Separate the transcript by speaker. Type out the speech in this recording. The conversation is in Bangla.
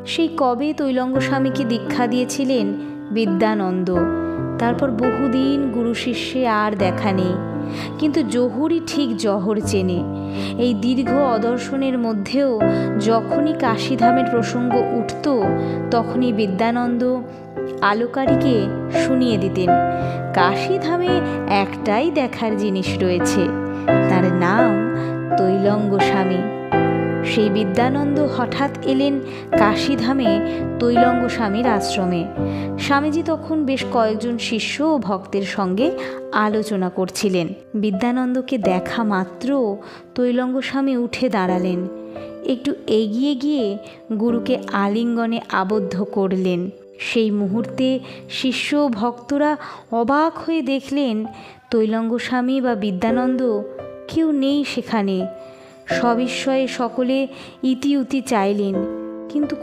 Speaker 1: সেই কবে তৈলঙ্গ স্বামীকে দীক্ষা দিয়েছিলেন বিদ্যানন্দ। তারপর বহুদিন গুরু শিষ্যে আর দেখা নেই। কিন্তু জহুরই ঠিক জহর চেনে। এই দীর্ঘ অদর্শনের মধ্যেও যখনই কাশীধামের প্রসঙ্গ উঠত, তখনই বিদ্যানন্দ আলোকারীকে শুনিয়ে দিতেন, কাশীধামে একটাই দেখার জিনিস রয়েছে, তার নাম তৈলঙ্গ স্বামী। সেই বিদ্যানন্দ হঠাৎ এলেন কাশীধামে তৈলঙ্গ স্বামীর আশ্রমে। স্বামীজি তখন বেশ কয়েকজন শিষ্য ও ভক্তের সঙ্গে আলোচনা করছিলেন। বিদ্যানন্দকে দেখা মাত্র তৈলঙ্গ স্বামী উঠে দাঁড়ালেন, একটু এগিয়ে গিয়ে গুরুকে আলিঙ্গনে আবদ্ধ করলেন। সেই মুহূর্তে শিষ্য ভক্তরা অবাক হয়ে দেখলেন তৈলঙ্গ স্বামী বা বিদ্যানন্দ কেউ নেই সেখানে। সবিস্ময়ে সকলে ইতিউতি চাইলেন, কিন্তু